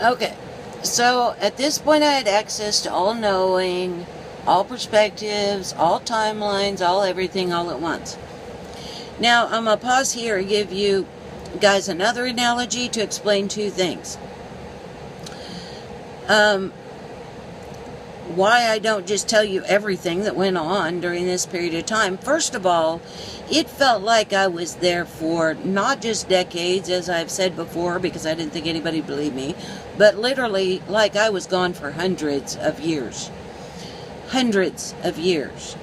Okay, so at this point I had access to all knowing, all perspectives, all timelines, all everything all at once. Now, I'm going to pause here and give you guys another analogy to explain two things. Why I don't just tell you everything that went on during this period of time. First of all, it felt like I was there for not just decades, as I've said before, because I didn't think anybody believed me, but literally like I was gone for hundreds of years. Hundreds of years.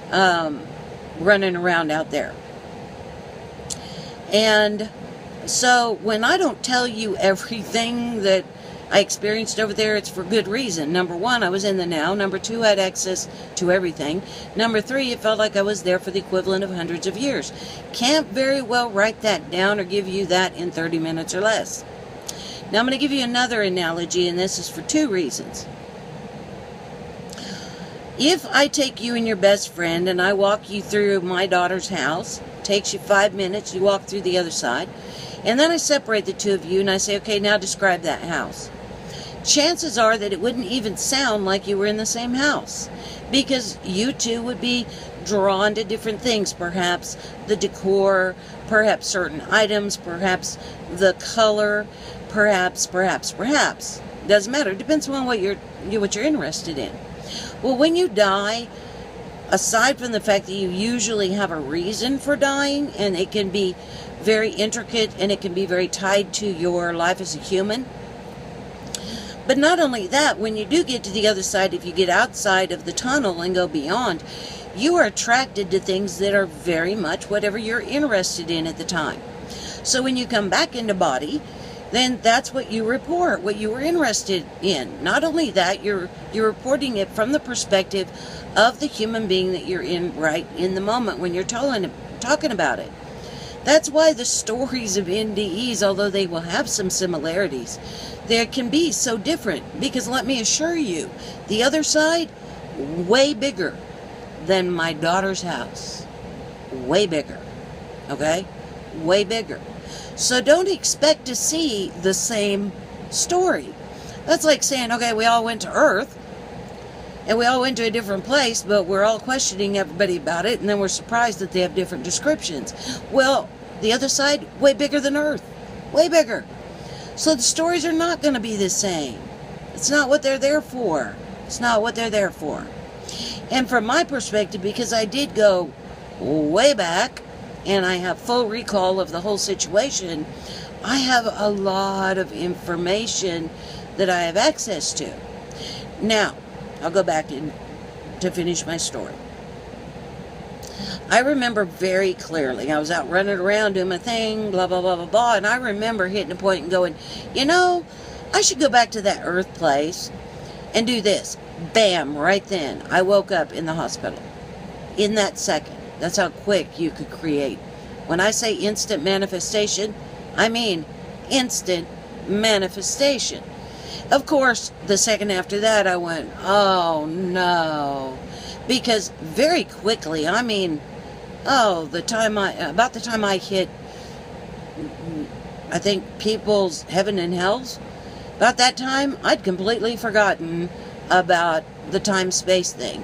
Running around out there. And so when I don't tell you everything that I experienced over there, it's for good reason. Number one, I was in the now. Number two, I had access to everything. Number three, it felt like I was there for the equivalent of hundreds of years. Can't very well write that down or give you that in 30 minutes or less. Now I'm going to give you another analogy, and this is for two reasons. If I take you and your best friend and I walk you through my daughter's house, takes you 5 minutes, you walk through the other side, and then I separate the two of you and I say, okay, now describe that house. Chances are that it wouldn't even sound like you were in the same house, because you two would be drawn to different things, perhaps the decor, perhaps certain items, perhaps the color, perhaps. Doesn't matter. It depends on what you're interested in. Well, when you die, aside from the fact that you usually have a reason for dying, and it can be very intricate and it can be very tied to your life as a human. But not only that, when you do get to the other side, if you get outside of the tunnel and go beyond, you are attracted to things that are very much whatever you're interested in at the time. So when you come back into body, then that's what you report, what you were interested in. Not only that, you're reporting it from the perspective of the human being that you're in right in the moment when you're talking about it. That's why the stories of NDEs, although they will have some similarities, they can be so different. Because let me assure you, the other side, way bigger than my daughter's house. Way bigger. Okay? Way bigger. So don't expect to see the same story. That's like saying, okay, we all went to Earth, and we all went to a different place, but we're all questioning everybody about it, and then we're surprised that they have different descriptions. Well, the other side, way bigger than Earth. Way bigger. So the stories are not going to be the same. It's not what they're there for. It's not what they're there for. And from my perspective, because I did go way back, and I have full recall of the whole situation, I have a lot of information that I have access to. Now, I'll go back to finish my story. I remember very clearly, I was out running around doing my thing, blah, blah, blah, blah, blah, and I remember hitting a point and going, you know, I should go back to that Earth place and do this. Bam, right then, I woke up in the hospital. In that second. That's how quick you could create. When I say instant manifestation, I mean instant manifestation. Of course, the second after that, I went, oh no. Because very quickly, I mean, about the time I hit, I think, people's heaven and hells, about that time, I'd completely forgotten about the time-space thing.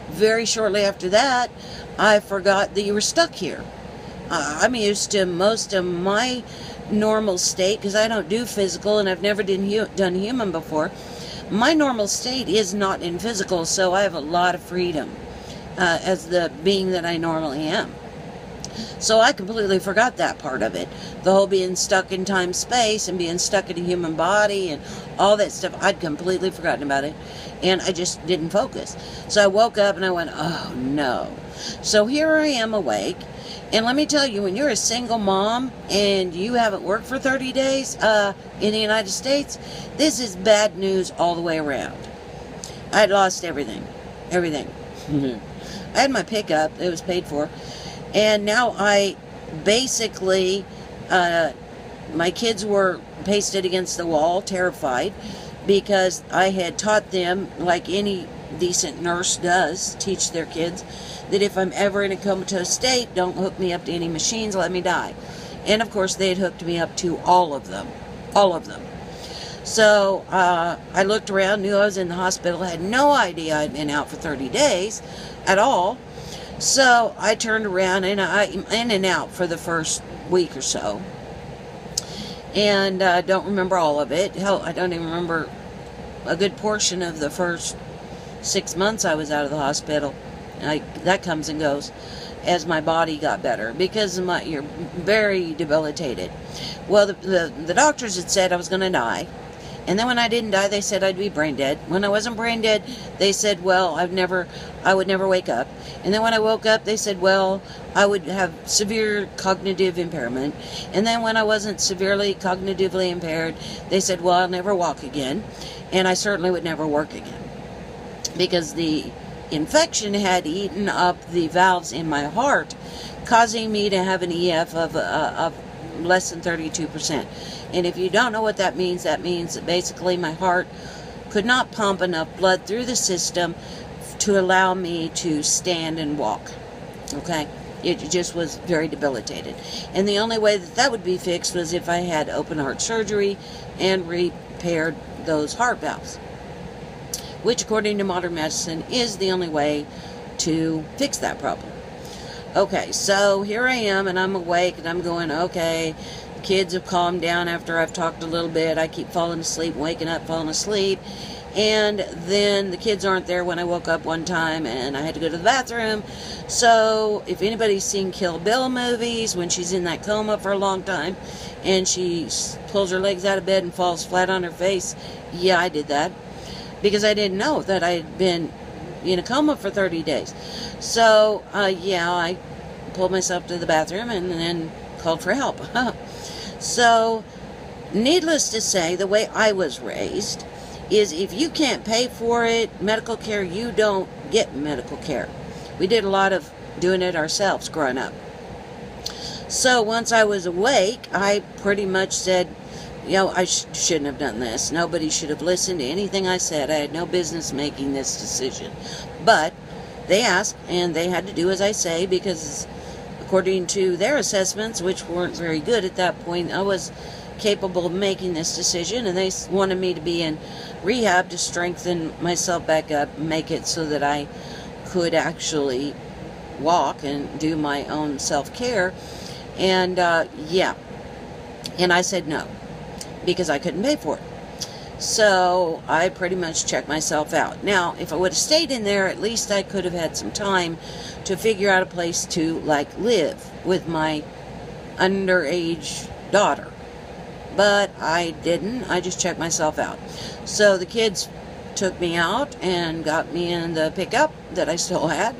Very shortly after that, I forgot that you were stuck here. I'm used to most of my normal state, because I don't do physical and I've never done human before. My normal state is not in physical, so I have a lot of freedom as the being that I normally am. So I completely forgot that part of it. The whole being stuck in time, space, and being stuck in a human body and all that stuff. I'd completely forgotten about it, and I just didn't focus. So I woke up and I went, oh no. So here I am awake, and let me tell you, when you're a single mom and you haven't worked for 30 days in the United States, this is bad news all the way around. I had lost everything. Everything. I had my pickup. It was paid for. And now I basically, my kids were pasted against the wall, terrified, because I had taught them, like any decent nurse does, teach their kids, that if I'm ever in a comatose state, don't hook me up to any machines, let me die. And of course, they had hooked me up to all of them. All of them. So I looked around, knew I was in the hospital, had no idea I'd been out for 30 days at all. So I turned around and I in and out for the first week or so. And I don't remember all of it. Hell, I don't even remember a good portion of the first 6 months I was out of the hospital. That comes and goes as my body got better, because you're very debilitated. Well, the doctors had said I was going to die. And then when I didn't die, they said I'd be brain dead. When I wasn't brain dead, they said, well, I would never wake up. And then when I woke up, they said, well, I would have severe cognitive impairment. And then when I wasn't severely cognitively impaired, they said, well, I'll never walk again. And I certainly would never work again, because the infection had eaten up the valves in my heart, causing me to have an EF of less than 32%. And if you don't know what that means that basically my heart could not pump enough blood through the system to allow me to stand and walk. Okay? It just was very debilitated. And the only way that would be fixed was if I had open heart surgery and repaired those heart valves, which according to modern medicine is the only way to fix that problem. Okay, so here I am, and I'm awake, and I'm going, okay, the kids have calmed down after I've talked a little bit. I keep falling asleep, waking up, falling asleep. And then the kids aren't there when I woke up one time, and I had to go to the bathroom. So if anybody's seen Kill Bill movies, when she's in that coma for a long time, and she pulls her legs out of bed and falls flat on her face, yeah, I did that, because I didn't know that I had been in a coma for 30 days. So, yeah, I pulled myself to the bathroom and then called for help. So, needless to say, the way I was raised is if you can't pay for it, medical care, you don't get medical care. We did a lot of doing it ourselves growing up. So, once I was awake, I pretty much said, you know, I shouldn't have done this. Nobody should have listened to anything I said. I had no business making this decision. But they asked, and they had to do as I say, because according to their assessments, which weren't very good at that point, I was capable of making this decision, and they wanted me to be in rehab to strengthen myself back up, make it so that I could actually walk and do my own self-care. And, yeah. And I said no, because I couldn't pay for it. So I pretty much checked myself out. Now, if I would have stayed in there, at least I could have had some time to figure out a place to, like, live with my underage daughter. But I didn't. I just checked myself out. So the kids took me out and got me in the pickup that I still had,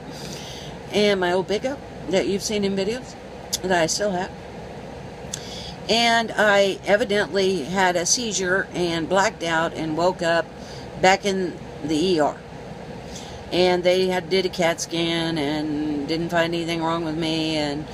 and my old pickup that you've seen in videos that I still have. And I evidently had a seizure and blacked out and woke up back in the ER. And they did a CAT scan and didn't find anything wrong with me. And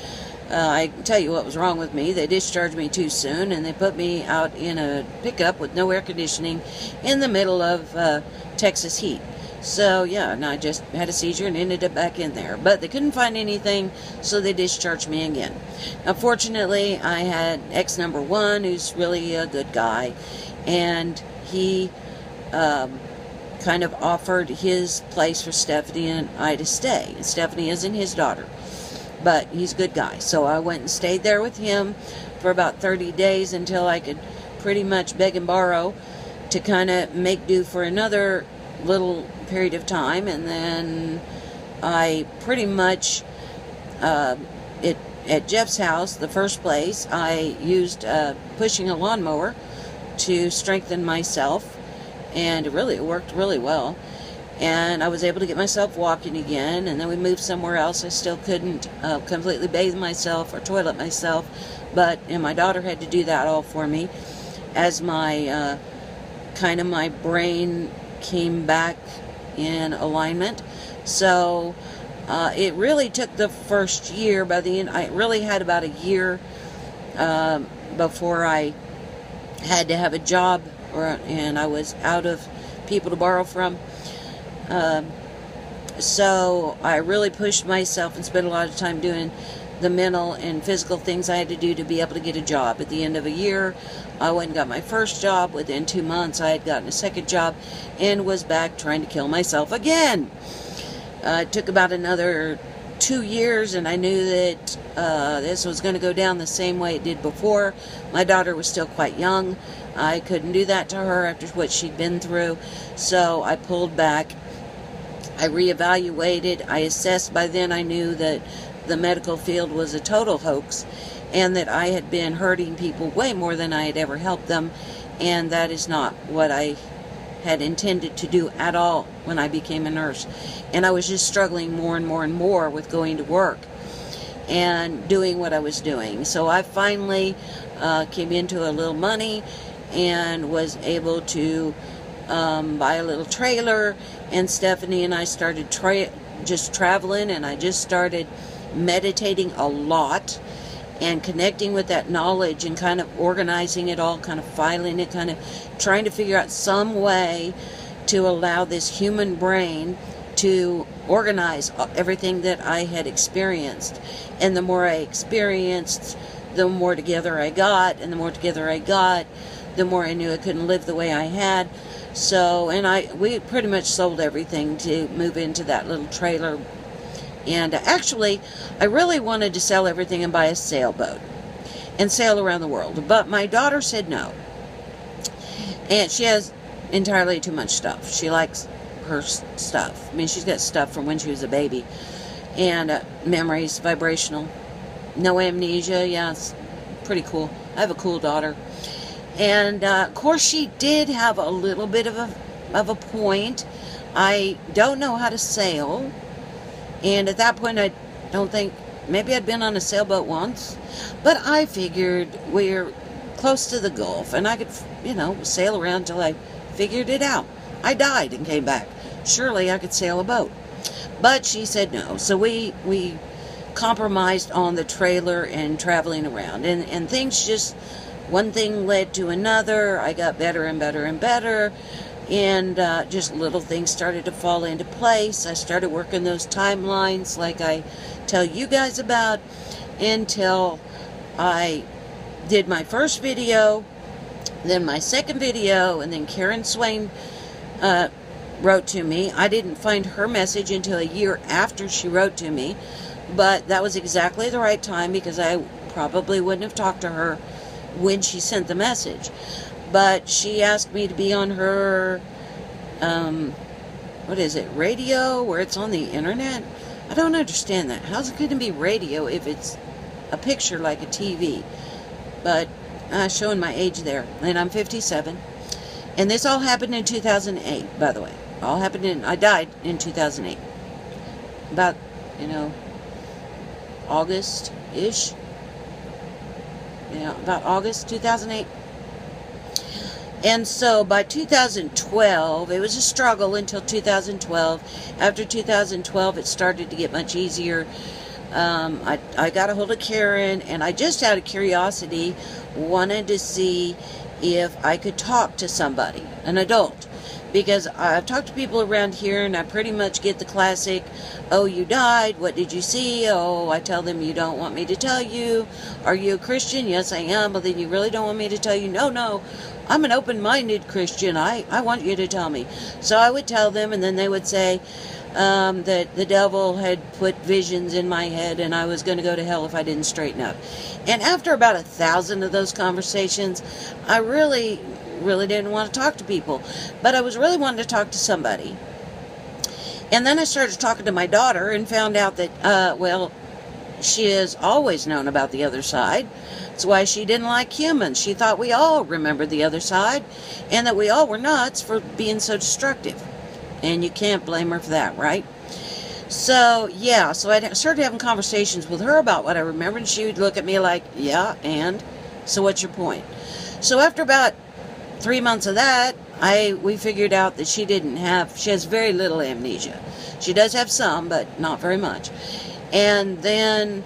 I can tell you what was wrong with me. They discharged me too soon, and they put me out in a pickup with no air conditioning in the middle of Texas heat. So, yeah, and I just had a seizure and ended up back in there. But they couldn't find anything, so they discharged me again. Unfortunately, I had ex number one, who's really a good guy, and he kind of offered his place for Stephanie and I to stay. And Stephanie isn't his daughter, but he's a good guy. So I went and stayed there with him for about 30 days until I could pretty much beg and borrow to kind of make do for another little period of time. And then I pretty much at Jeff's house, the first place, I used pushing a lawnmower to strengthen myself, and it worked really well, and I was able to get myself walking again. And then we moved somewhere else. I still couldn't completely bathe myself or toilet myself, and my daughter had to do that all for me as my kind of my brain came back in alignment. So it really took the first year. By the end, I really had about a year before I had to have a job, and I was out of people to borrow from. So I really pushed myself and spent a lot of time doing the mental and physical things I had to do to be able to get a job. At the end of a year, I went and got my first job. Within 2 months, I had gotten a second job and was back trying to kill myself again. It took about another 2 years, and I knew that this was going to go down the same way it did before. My daughter was still quite young. I couldn't do that to her after what she'd been through, so I pulled back. I reevaluated. I assessed. By then I knew that the medical field was a total hoax, and that I had been hurting people way more than I had ever helped them, and that is not what I had intended to do at all when I became a nurse. And I was just struggling more and more and more with going to work and doing what I was doing. So I finally came into a little money and was able to buy a little trailer, and Stephanie and I started just traveling, and I just started meditating a lot and connecting with that knowledge and kind of organizing it all, kind of filing it, kind of trying to figure out some way to allow this human brain to organize everything that I had experienced. And the more I experienced, the more together I got, and the more together I got, the more I knew I couldn't live the way I had. So, and we pretty much sold everything to move into that little trailer. And actually, I really wanted to sell everything and buy a sailboat and sail around the world. But my daughter said no. And she has entirely too much stuff. She likes her stuff. I mean, she's got stuff from when she was a baby. And memories, vibrational. No amnesia. Yeah, it's pretty cool. I have a cool daughter. And, of course, she did have a little bit of a point. I don't know how to sail. And at that point, I don't think, maybe I'd been on a sailboat once, but I figured we're close to the Gulf, and I could, sail around until I figured it out. I died and came back. Surely I could sail a boat. But she said no, so we compromised on the trailer and traveling around, and things just, one thing led to another. I got better and better and better. And just little things started to fall into place. I started working those timelines like I tell you guys about, until I did my first video, then my second video, and then Karen Swain wrote to me. I didn't find her message until a year after she wrote to me, but that was exactly the right time, because I probably wouldn't have talked to her when she sent the message. But she asked me to be on her, what is it, radio, where it's on the internet? I don't understand that. How's it going to be radio if it's a picture like a TV? But showing my age there. And I'm 57. And this all happened in 2008, by the way. I died in 2008. About, August-ish. About August 2008. And so by 2012, it was a struggle until 2012. After 2012, it started to get much easier. I got a hold of Karen, and I just out of curiosity wanted to see if I could talk to somebody, an adult. Because I've talked to people around here, and I pretty much get the classic, oh, you died, what did you see? Oh, I tell them, you don't want me to tell you. Are you a Christian? Yes, I am. But then you really don't want me to tell you? No, I'm an open-minded Christian. I want you to tell me. So I would tell them, and then they would say that the devil had put visions in my head, and I was going to go to hell if I didn't straighten up. And after about 1,000 of those conversations, I really didn't want to talk to people, but I was really wanting to talk to somebody. And then I started talking to my daughter and found out that, she has always known about the other side. That's why she didn't like humans. She thought we all remembered the other side, and that we all were nuts for being so destructive. And you can't blame her for that, right? So, yeah, so I started having conversations with her about what I remembered, and she would look at me like, yeah, and? So what's your point? So after about 3 months of that, we figured out that she has very little amnesia. She does have some, but not very much. And then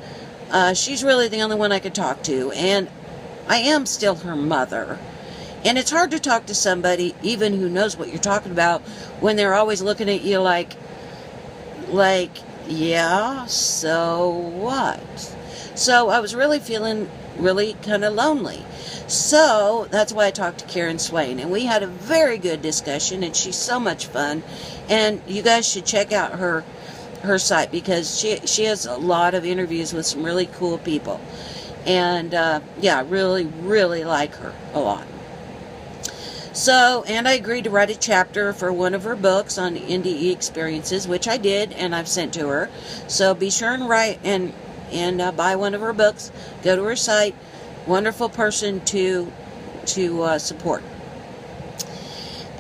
she's really the only one I could talk to, and I am still her mother. And it's hard to talk to somebody, even who knows what you're talking about, when they're always looking at you like, yeah, so what? So I was really feeling really kind of lonely. So that's why I talked to Karen Swain, and we had a very good discussion, and she's so much fun. And you guys should check out her site, because she has a lot of interviews with some really cool people. And yeah, really like her a lot. So, and I agreed to write a chapter for one of her books on NDE experiences, which I did, and I've sent to her. So be sure and write and buy one of her books. Go to her site. Wonderful person to support.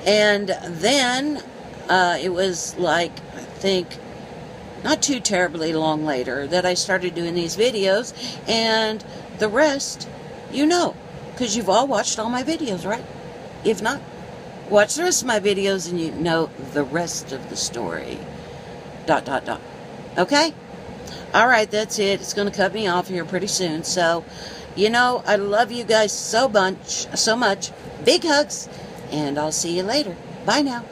And then it was like, I think, not too terribly long later, that I started doing these videos, and the rest, you know, because you've all watched all my videos, right? If not, watch the rest of my videos and you know the rest of the story. ... Okay? Alright, that's it. It's going to cut me off here pretty soon. So, you know, I love you guys so much. Big hugs. And I'll see you later. Bye now.